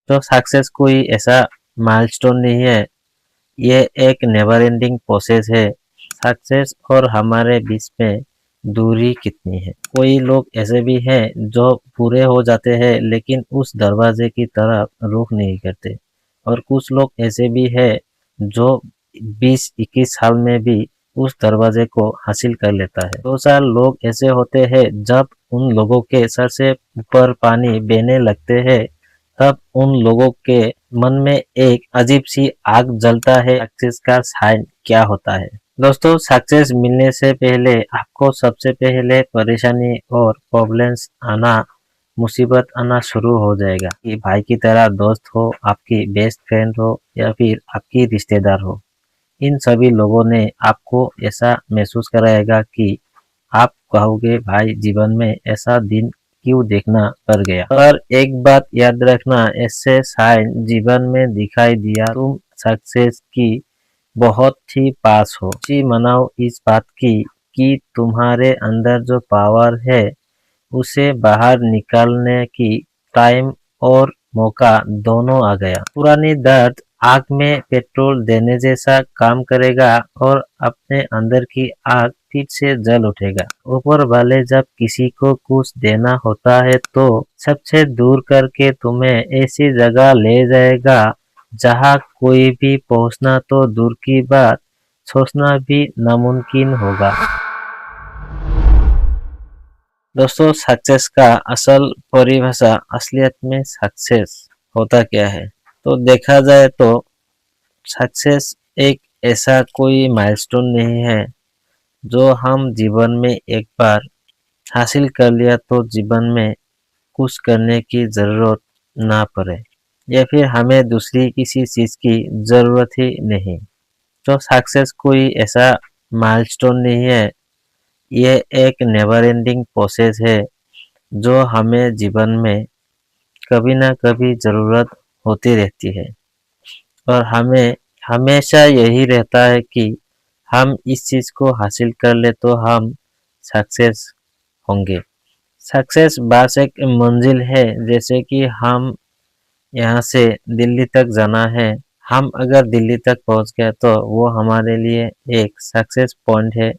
तो सक्सेस कोई ऐसा माइलस्टोन नहीं है, ये एक नेवर एंडिंग प्रोसेस है। सक्सेस और हमारे बीच में दूरी कितनी है। कोई लोग ऐसे भी हैं जो पूरे हो जाते हैं लेकिन उस दरवाजे की तरफ रुख नहीं करते, और कुछ लोग ऐसे भी हैं जो 20-21 साल में भी उस दरवाजे को हासिल कर लेता है। 2 साल लोग ऐसे होते हैं जब उन लोगों के सर से ऊपर पानी बहने लगते हैं, तब उन लोगों के मन में एक अजीब सी आग जलता है। सक्सेस का साइन क्या होता है? दोस्तों, सक्सेस मिलने से पहले आपको सबसे पहले परेशानी और प्रॉब्लम्स आना, मुसीबत आना शुरू हो जाएगा। कि भाई की तरह दोस्त हो, आपकी बेस्ट फ्रेंड हो, या फिर आपकी रिश्तेदार हो, इन सभी लोगों ने आपको ऐसा महसूस कराएगा कि आप कहोगे भाई जीवन में ऐसा दिन क्यों देखना पड़ गया। पर एक बात याद रखना, ऐसे साइन जीवन में दिखाई दिया तुम सक्सेस की बहुत ही पास हो। खुशी मनाओ इस बात की कि तुम्हारे अंदर जो पावर है उसे बाहर निकालने की टाइम और मौका दोनों आ गया। पुरानी दर्द आग में पेट्रोल देने जैसा काम करेगा और अपने अंदर की आग फिर से जल उठेगा। ऊपर वाले जब किसी को कुछ देना होता है तो सबसे दूर करके तुम्हें ऐसी जगह ले जाएगा जहां कोई भी पहुंचना तो दूर की बात, सोचना भी नामुमकिन होगा। दोस्तों, सक्सेस का असल परिभाषा, असलियत में सक्सेस होता क्या है? तो देखा जाए तो सक्सेस एक ऐसा कोई माइलस्टोन नहीं है जो हम जीवन में एक बार हासिल कर लिया तो जीवन में कुछ करने की जरूरत ना पड़े, या फिर हमें दूसरी किसी चीज की जरूरत ही नहीं। तो सक्सेस कोई ऐसा माइलस्टोन नहीं है, ये एक नेवर एंडिंग प्रोसेस है जो हमें जीवन में कभी ना कभी ज़रूरत होती रहती है, और हमें हमेशा यही रहता है कि हम इस चीज़ को हासिल कर ले तो हम सक्सेस होंगे। सक्सेस बस एक मंजिल है, जैसे कि हम यहाँ से दिल्ली तक जाना है। हम अगर दिल्ली तक पहुँच गए तो वो हमारे लिए एक सक्सेस पॉइंट है।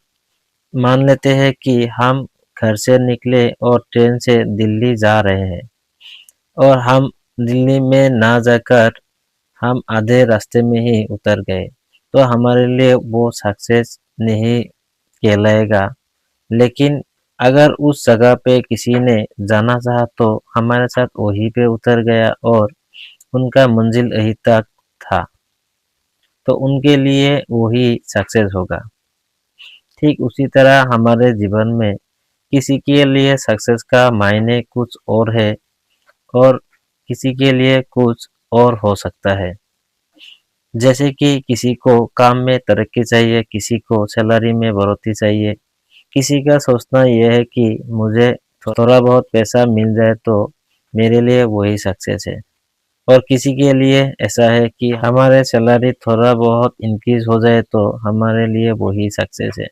मान लेते हैं कि हम घर से निकले और ट्रेन से दिल्ली जा रहे हैं, और हम दिल्ली में ना जाकर हम आधे रास्ते में ही उतर गए, तो हमारे लिए वो सक्सेस नहीं कहलाएगा। लेकिन अगर उस जगह पे किसी ने जाना चाहा तो हमारे साथ वहीं पे उतर गया और उनका मंजिल यहीं तक था, तो उनके लिए वही सक्सेस होगा। ठीक उसी तरह हमारे जीवन में किसी के लिए सक्सेस का मायने कुछ और है, और किसी के लिए कुछ और हो सकता है। जैसे कि किसी को काम में तरक्की चाहिए, किसी को सैलरी में बढ़ोतरी चाहिए, किसी का सोचना यह है कि मुझे थोड़ा बहुत पैसा मिल जाए तो मेरे लिए वही सक्सेस है। और किसी के लिए ऐसा है कि हमारे सैलरी थोड़ा बहुत इंक्रीज हो जाए तो हमारे लिए वही सक्सेस है।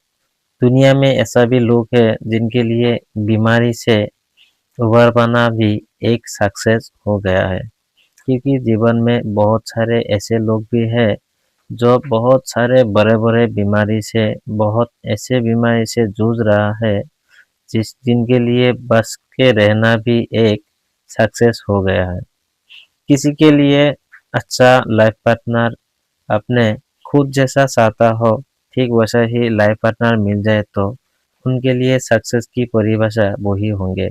दुनिया में ऐसा भी लोग हैं जिनके लिए बीमारी से उभर पाना भी एक सक्सेस हो गया है, क्योंकि जीवन में बहुत सारे ऐसे लोग भी हैं जो बहुत सारे बड़े-बड़े बीमारी से, बहुत ऐसे बीमारी से जूझ रहा है जिनके लिए बस के रहना भी एक सक्सेस हो गया है। किसी के लिए अच्छा लाइफ पार्टनर अपने खुद जैसा चाहता हो, ठीक वैसा ही लाइफ पार्टनर मिल जाए तो उनके लिए सक्सेस की परिभाषा वही होंगे।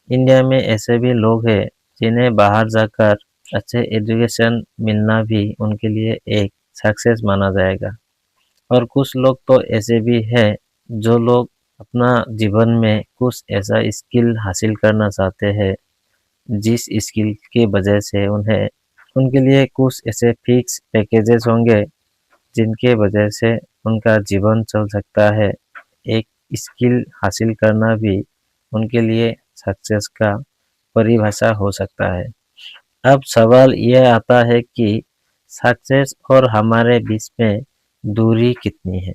इंडिया में ऐसे भी लोग हैं जिन्हें बाहर जाकर अच्छे एजुकेशन मिलना भी उनके लिए एक सक्सेस माना जाएगा। और कुछ लोग तो ऐसे भी हैं जो लोग अपना जीवन में कुछ ऐसा स्किल हासिल करना चाहते हैं जिस स्किल की वजह से उन्हें उनके लिए कुछ ऐसे फिक्स पैकेजेस होंगे जिनके वजह से उनका जीवन चल सकता है। एक स्किल हासिल करना भी उनके लिए सक्सेस का परिभाषा हो सकता है। अब सवाल यह आता है कि सक्सेस और हमारे बीच में दूरी कितनी है?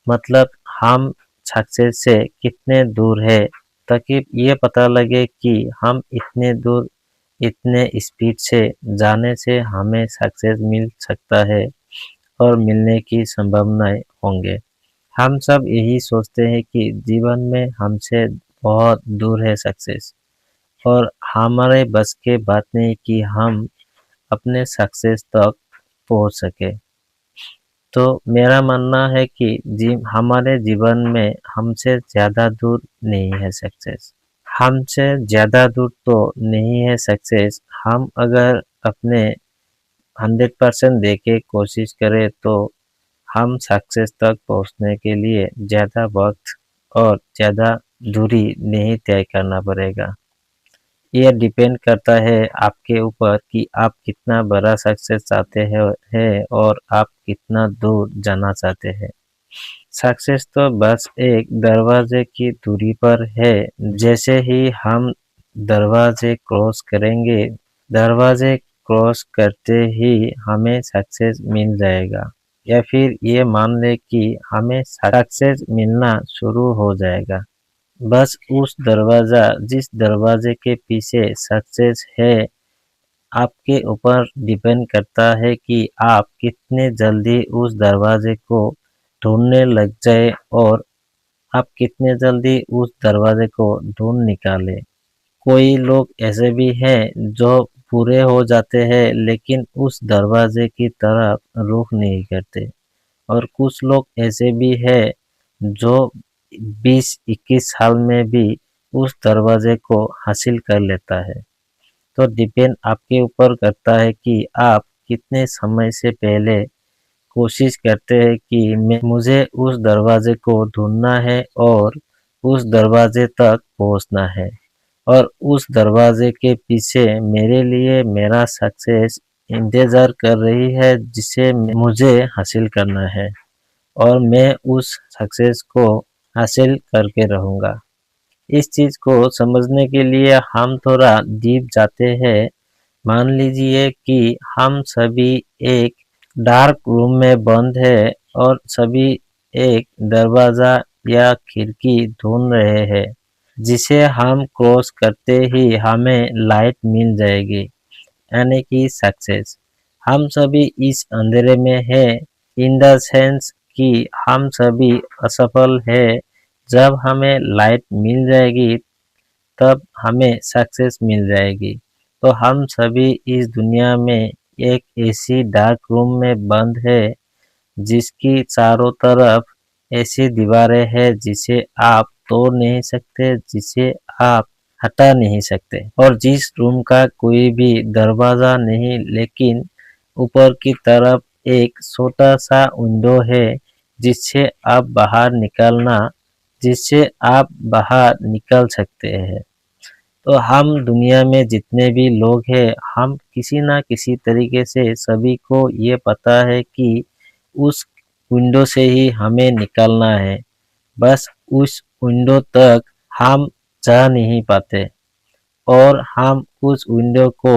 मतलब हम सक्सेस से कितने दूर है, ताकि ये पता लगे कि हम इतने दूर इतने स्पीड से जाने से हमें सक्सेस मिल सकता है और मिलने की संभावनाएं होंगे। हम सब यही सोचते हैं कि जीवन में हमसे बहुत दूर है सक्सेस और हमारे बस के बात नहीं कि हम अपने सक्सेस तक पहुंच सके। तो मेरा मानना है कि हमारे जीवन में हमसे ज़्यादा दूर नहीं है सक्सेस। हमसे ज़्यादा दूर तो नहीं है सक्सेस। हम अगर अपने 100% दे के कोशिश करें तो हम सक्सेस तक पहुंचने के लिए ज़्यादा वक्त और ज़्यादा दूरी नहीं तय करना पड़ेगा। यह डिपेंड करता है आपके ऊपर कि आप कितना बड़ा सक्सेस चाहते हैं और आप कितना दूर जाना चाहते हैं। सक्सेस तो बस एक दरवाजे की दूरी पर है। जैसे ही हम दरवाजे क्रॉस करेंगे, दरवाजे क्रॉस करते ही हमें सक्सेस मिल जाएगा या फिर ये मान ले कि हमें सक्सेस मिलना शुरू हो जाएगा। बस जिस दरवाजे के पीछे सक्सेस है, आपके ऊपर डिपेंड करता है कि आप कितने जल्दी उस दरवाजे को ढूंढने लग जाए और आप कितने जल्दी उस दरवाजे को ढूंढ निकाले। कोई लोग ऐसे भी हैं जो पूरे हो जाते हैं लेकिन उस दरवाजे की तरफ रुख नहीं करते और कुछ लोग ऐसे भी हैं जो 20-21 साल में भी उस दरवाजे को हासिल कर लेता है। तो डिपेंड आपके ऊपर करता है कि आप कितने समय से पहले कोशिश करते हैं कि मुझे उस दरवाजे को ढूंढना है और उस दरवाजे तक पहुंचना है और उस दरवाजे के पीछे मेरे लिए मेरा सक्सेस इंतजार कर रही है जिसे मुझे हासिल करना है और मैं उस सक्सेस को हासिल करके रहूँगा। इस चीज़ को समझने के लिए हम थोड़ा डीप जाते हैं। मान लीजिए कि हम सभी एक डार्क रूम में बंद है और सभी एक दरवाज़ा या खिड़की ढूंढ रहे हैं जिसे हम क्रॉस करते ही हमें लाइट मिल जाएगी, यानी कि सक्सेस। हम सभी इस अंधेरे में हैं इन द सेंस कि हम सभी असफल हैं। जब हमें लाइट मिल जाएगी तब हमें सक्सेस मिल जाएगी। तो हम सभी इस दुनिया में एक ऐसी डार्क रूम में बंद है जिसकी चारों तरफ ऐसी दीवारें हैं जिसे आप तोड़ नहीं सकते, जिसे आप हटा नहीं सकते और जिस रूम का कोई भी दरवाजा नहीं, लेकिन ऊपर की तरफ एक छोटा सा विंडो है जिससे आप बाहर निकल सकते हैं। तो हम दुनिया में जितने भी लोग हैं, हम किसी ना किसी तरीके से सभी को ये पता है कि उस विंडो से ही हमें निकलना है। बस उस विंडो तक हम जा नहीं पाते और हम उस विंडो को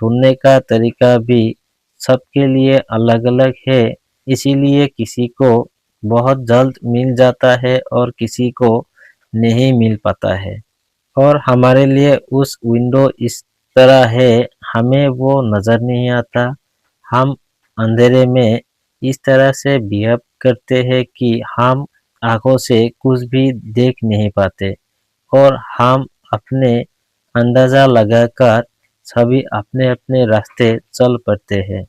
ढूंढने का तरीका भी सबके लिए अलग-अलग है। इसीलिए किसी को बहुत जल्द मिल जाता है और किसी को नहीं मिल पाता है। और हमारे लिए उस विंडो इस तरह है, हमें वो नज़र नहीं आता। हम अंधेरे में इस तरह से बिहेव करते हैं कि हम आँखों से कुछ भी देख नहीं पाते और हम अपने अंदाज़ा लगाकर सभी अपने-अपने रास्ते चल पड़ते हैं।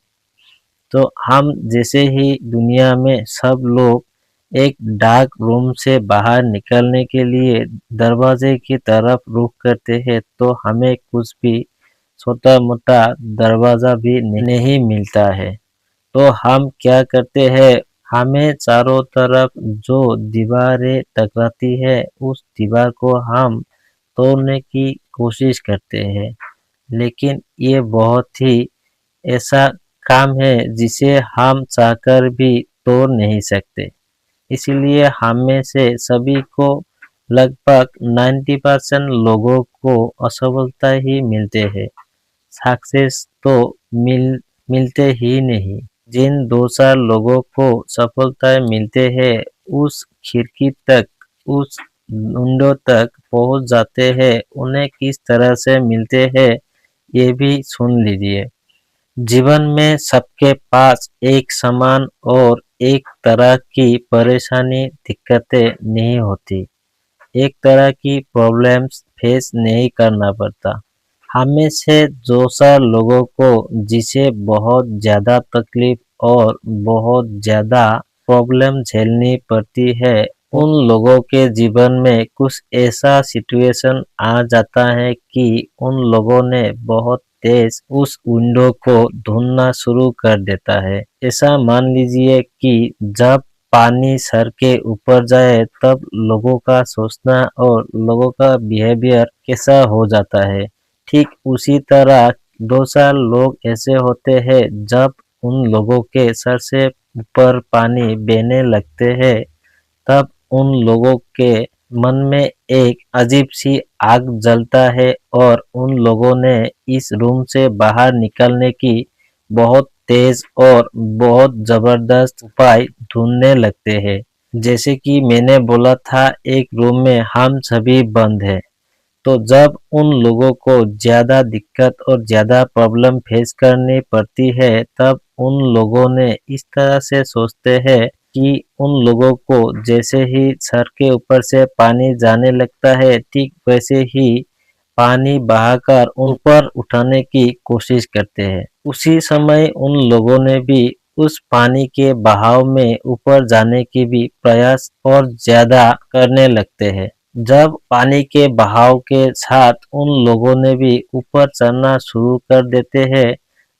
तो हम जैसे ही दुनिया में सब लोग एक डार्क रूम से बाहर निकलने के लिए दरवाजे की तरफ रुख करते हैं, तो हमें कुछ भी छोटा-मोटा दरवाज़ा भी नहीं मिलता है। तो हम क्या करते हैं, हमें चारों तरफ जो दीवारें टकराती है, उस दीवार को हम तोड़ने की कोशिश करते हैं। लेकिन ये बहुत ही ऐसा काम है जिसे हम चाहकर भी तोड़ नहीं सकते। इसीलिए हम में से सभी को लगभग 90% लोगों को असफलता ही मिलते हैं। सक्सेस तो मिलते ही नहीं। जिन 2-4 लोगों को सफलता मिलते हैं, उस खिड़की तक, उस विंडो तक पहुंच जाते हैं। उन्हें किस तरह से मिलते हैं ये भी सुन लीजिए। जीवन में सबके पास एक समान और एक तरह की परेशानी दिक्कतें नहीं होती, एक तरह की प्रॉब्लम्स फेस नहीं करना पड़ता। हम में से जो सा लोगों को जिसे बहुत ज़्यादा तकलीफ और बहुत ज़्यादा प्रॉब्लम झेलनी पड़ती है, उन लोगों के जीवन में कुछ ऐसा सिचुएशन आ जाता है कि उन लोगों ने बहुत तेज उस विंडो को ढूंढना शुरू कर देता है। ऐसा मान लीजिए कि जब पानी सर के ऊपर जाए तब लोगों का सोचना और लोगों का बिहेवियर कैसा हो जाता है। ठीक उसी तरह 2 साल लोग ऐसे होते हैं जब उन लोगों के सर से ऊपर पानी बहने लगते हैं, तब उन लोगों के मन में एक अजीब सी आग जलता है और उन लोगों ने इस रूम से बाहर निकलने की बहुत तेज और बहुत जबरदस्त उपाय ढूंढने लगते हैं। जैसे कि मैंने बोला था, एक रूम में हम सभी बंद हैं। तो जब उन लोगों को ज़्यादा दिक्कत और ज़्यादा प्रॉब्लम फेस करनी पड़ती है, तब उन लोगों ने इस तरह से सोचते हैं कि उन लोगों को जैसे ही सर के ऊपर से पानी जाने लगता है, ठीक वैसे ही पानी बहाकर ऊपर उठाने की कोशिश करते हैं। उसी समय उन लोगों ने भी उस पानी के बहाव में ऊपर जाने की भी प्रयास और ज़्यादा करने लगते हैं। जब पानी के बहाव के साथ उन लोगों ने भी ऊपर चढ़ना शुरू कर देते हैं,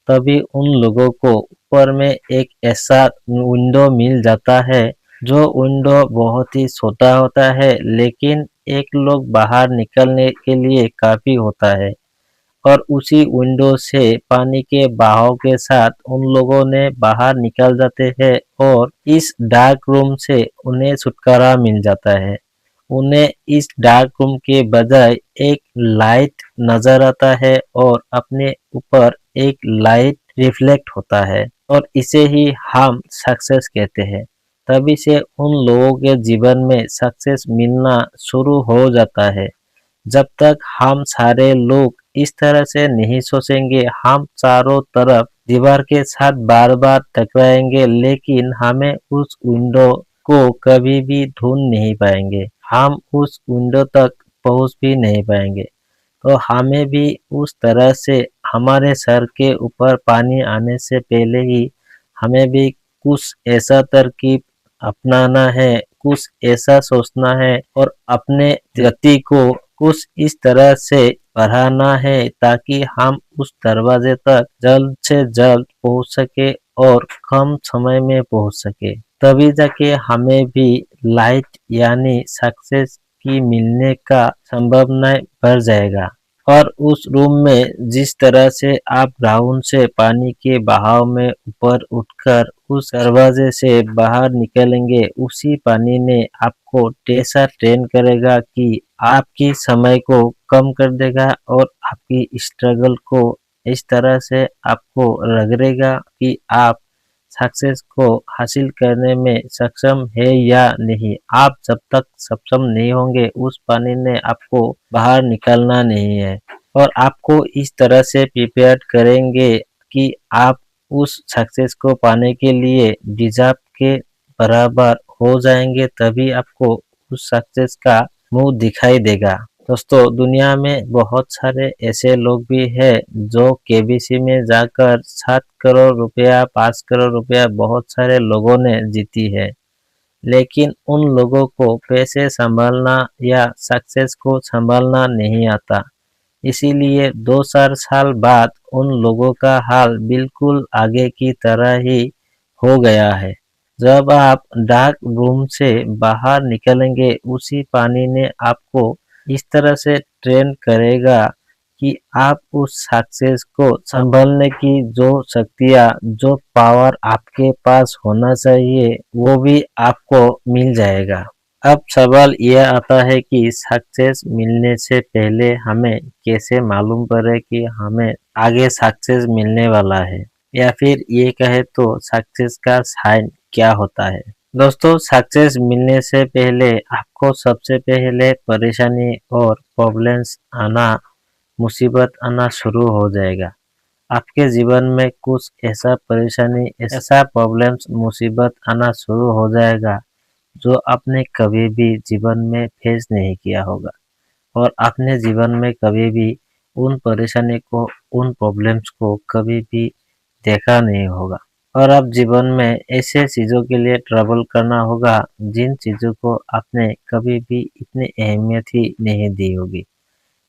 तभी उन लोगों को ऊपर में एक ऐसा विंडो मिल जाता है, जो विंडो बहुत ही छोटा होता है, लेकिन एक लोग बाहर निकलने के लिए काफ़ी होता है। और उसी विंडो से पानी के बहाव के साथ उन लोगों ने बाहर निकल जाते हैं और इस डार्क रूम से उन्हें छुटकारा मिल जाता है। उन्हें इस डार्क रूम के बजाय एक लाइट नजर आता है और अपने ऊपर एक लाइट रिफ्लेक्ट होता है, और इसे ही हम सक्सेस कहते हैं। तभी से उन लोगों के जीवन में सक्सेस मिलना शुरू हो जाता है। जब तक हम सारे लोग इस तरह से नहीं सोचेंगे, हम चारों तरफ दीवार के साथ बार बार टकराएंगे, लेकिन हमें उस विंडो को कभी भी ढूंढ नहीं पाएंगे, हम उस विंडो तक पहुंच भी नहीं पाएंगे। तो हमें भी उस तरह से हमारे सर के ऊपर पानी आने से पहले ही हमें भी कुछ ऐसा तरकीब अपनाना है, कुछ ऐसा सोचना है और अपने गति को कुछ इस तरह से बढ़ाना है ताकि हम उस दरवाजे तक जल्द से जल्द पहुंच सके और कम समय में पहुंच सके। तभी जाके हमें भी लाइट यानी सक्सेस की मिलने का संभावना बढ़ जाएगा। और उस रूम में जिस तरह से आप ग्राउंड से पानी के बहाव में ऊपर उठकर उस दरवाजे से बाहर निकलेंगे, उसी पानी ने आपको ऐसा ट्रेन करेगा कि आपकी समय को कम कर देगा और आपकी स्ट्रगल को इस तरह से आपको रगड़ेगा कि आप सक्सेस को हासिल करने में सक्षम है या नहीं। आप जब तक सक्षम नहीं होंगे, उस पानी ने आपको बाहर निकालना नहीं है। और आपको इस तरह से प्रिपेयर करेंगे कि आप उस सक्सेस को पाने के लिए डिजर्व के बराबर हो जाएंगे, तभी आपको उस सक्सेस का मुंह दिखाई देगा। दोस्तों, दुनिया में बहुत सारे ऐसे लोग भी हैं जो केबीसी में जाकर 7 करोड़ रुपया, 5 करोड़ रुपया बहुत सारे लोगों ने जीती है, लेकिन उन लोगों को पैसे संभालना या सक्सेस को संभालना नहीं आता। इसीलिए 2-4 साल बाद उन लोगों का हाल बिल्कुल आगे की तरह ही हो गया है। जब आप डार्क रूम से बाहर निकलेंगे, उसी पानी ने आपको इस तरह से ट्रेन करेगा कि आप उस सक्सेस को संभालने की जो शक्तियाँ, जो पावर आपके पास होना चाहिए, वो भी आपको मिल जाएगा। अब सवाल यह आता है कि सक्सेस मिलने से पहले हमें कैसे मालूम पड़े कि हमें आगे सक्सेस मिलने वाला है, या फिर ये कहे तो सक्सेस का साइन क्या होता है। दोस्तों, सक्सेस मिलने से पहले आपको सबसे पहले परेशानी और प्रॉब्लम्स आना मुसीबत आना शुरू हो जाएगा। आपके जीवन में कुछ ऐसा परेशानी, ऐसा प्रॉब्लम्स, मुसीबत आना शुरू हो जाएगा जो आपने कभी भी जीवन में फेस नहीं किया होगा और आपने जीवन में कभी भी उन परेशानी को, उन प्रॉब्लम्स को कभी भी देखा नहीं होगा। और अब जीवन में ऐसे चीज़ों के लिए ट्रैवल करना होगा जिन चीज़ों को आपने कभी भी इतनी अहमियत ही नहीं दी होगी।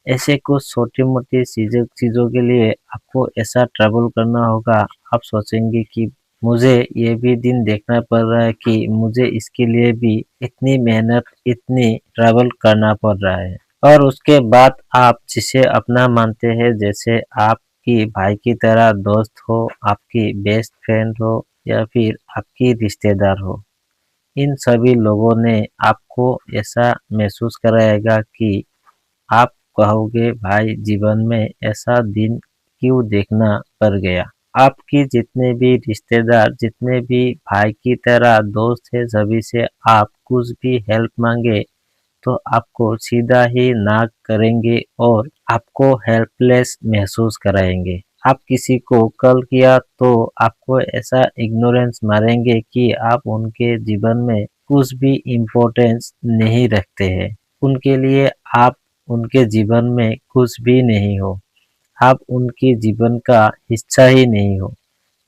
ऐसे कुछ छोटी-मोटी चीज़ों चीज़ों के लिए आपको ऐसा ट्रैवल करना होगा, आप सोचेंगे कि मुझे ये भी दिन देखना पड़ रहा है कि मुझे इसके लिए भी इतनी मेहनत, इतनी ट्रैवल करना पड़ रहा है। और उसके बाद आप जिसे अपना मानते हैं, जैसे आपकी भाई की तरह दोस्त हो, आपकी बेस्ट फ्रेंड हो या फिर आपकी रिश्तेदार हो, इन सभी लोगों ने आपको ऐसा महसूस कराएगा कि आप कहोगे भाई जीवन में ऐसा दिन क्यों देखना पड़ गया। आपकी जितने भी रिश्तेदार, जितने भी भाई की तरह दोस्त है, सभी से आप कुछ भी हेल्प मांगे तो आपको सीधा ही ना करेंगे और आपको हेल्पलेस महसूस कराएंगे। आप किसी को कॉल किया तो आपको ऐसा इग्नोरेंस मारेंगे कि आप उनके जीवन में कुछ भी इम्पोर्टेंस नहीं रखते हैं। उनके लिए आप उनके जीवन में कुछ भी नहीं हो, आप उनके जीवन का हिस्सा ही नहीं हो,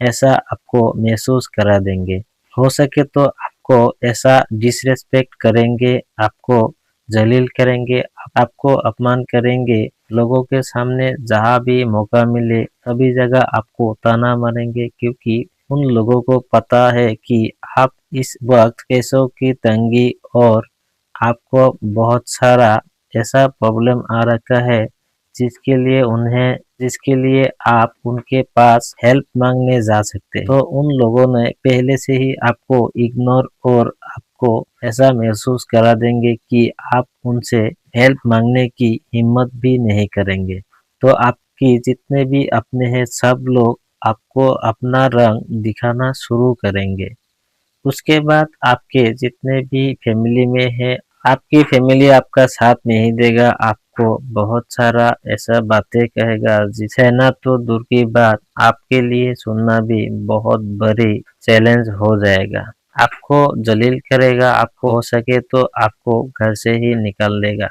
ऐसा आपको महसूस करा देंगे। हो सके तो आपको ऐसा डिसरेस्पेक्ट करेंगे, आपको जलील करेंगे, आपको अपमान करेंगे। लोगों के सामने जहाँ भी मौका मिले सभी जगह आपको ताना मारेंगे, क्योंकि उन लोगों को पता है कि आप इस वक्त पैसों की तंगी और आपको बहुत सारा ऐसा प्रॉब्लम आ रखा है जिसके लिए आप उनके पास हेल्प मांगने जा सकते हैं। तो उन लोगों ने पहले से ही आपको इग्नोर और आपको ऐसा महसूस करा देंगे कि आप उनसे हेल्प मांगने की हिम्मत भी नहीं करेंगे। तो आपकी जितने भी अपने हैं सब लोग आपको अपना रंग दिखाना शुरू करेंगे। उसके बाद आपके जितने भी फैमिली में है, आपकी फैमिली आपका साथ नहीं देगा, आपको बहुत सारा ऐसा बातें कहेगा जिसे ना तो दूर की बात आपके लिए सुनना भी बहुत बड़ी चैलेंज हो जाएगा। आपको जलील करेगा, आपको हो सके तो आपको घर से ही निकाल देगा।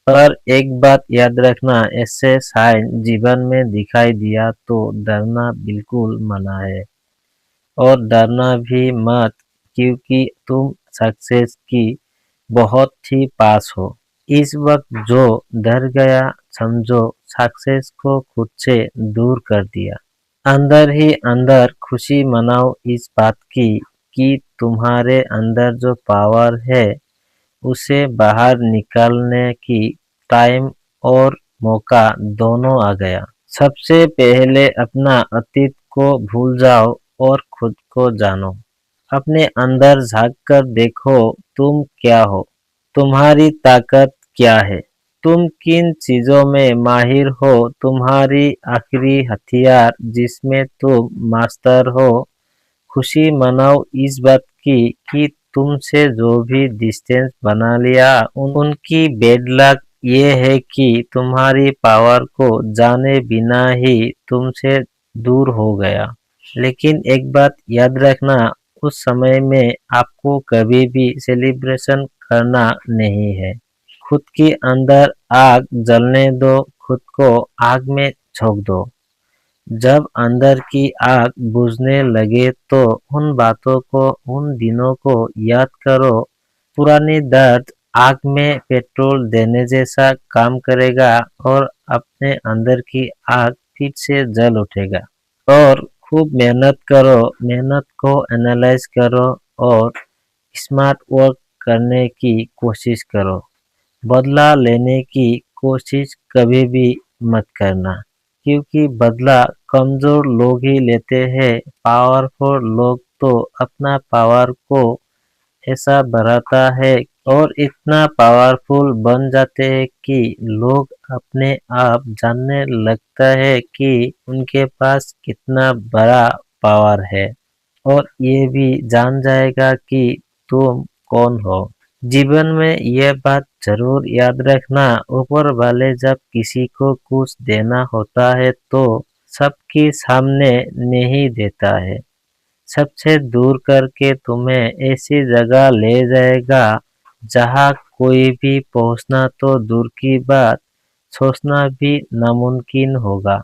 पर एक बात याद रखना, ऐसे साइन जीवन में दिखाई दिया तो डरना बिल्कुल मना है। और डरना भी मत, क्योंकि तुम सक्सेस की बहुत ही पास हो। इस वक्त जो डर गया, समझो सक्सेस को खुद से दूर कर दिया। अंदर ही अंदर खुशी मनाओ इस बात की कि तुम्हारे अंदर जो पावर है उसे बाहर निकालने की टाइम और मौका दोनों आ गया। सबसे पहले अपना अतीत को भूल जाओ और खुद को जानो। अपने अंदर झांक कर देखो, तुम क्या हो, तुम्हारी ताकत क्या है, तुम किन चीजों में माहिर हो, तुम्हारी आखिरी हथियार जिसमें तुम मास्टर हो। खुशी मनाओ इस बात की कि तुमसे जो भी डिस्टेंस बना लिया, उनकी बैड लक ये है कि तुम्हारी पावर को जाने बिना ही तुमसे दूर हो गया। लेकिन एक बात याद रखना, उस समय में आपको कभी भी सेलिब्रेशन करना नहीं है। खुद के अंदर आग जलने दो, खुद को आग में झोंक दो। जब अंदर की आग बुझने लगे तो उन बातों को, उन दिनों को याद करो। पुरानी दर्द आग में पेट्रोल देने जैसा काम करेगा और अपने अंदर की आग फिर से जल उठेगा। और खूब मेहनत करो, मेहनत को एनालाइज करो और स्मार्ट वर्क करने की कोशिश करो। बदला लेने की कोशिश कभी भी मत करना, क्योंकि बदला कमजोर लोग ही लेते हैं। पावरफुल लोग तो अपना पावर को ऐसा बढ़ाता है और इतना पावरफुल बन जाते हैं कि लोग अपने आप जानने लगता है कि उनके पास कितना बड़ा पावर है और ये भी जान जाएगा कि तुम कौन हो। जीवन में यह बात जरूर याद रखना, ऊपर वाले जब किसी को कुछ देना होता है तो सबके सामने नहीं देता है, सबसे दूर करके तुम्हें ऐसी जगह ले जाएगा जहाँ कोई भी पहुँचना तो दूर की बात, सोचना भी नामुमकिन होगा।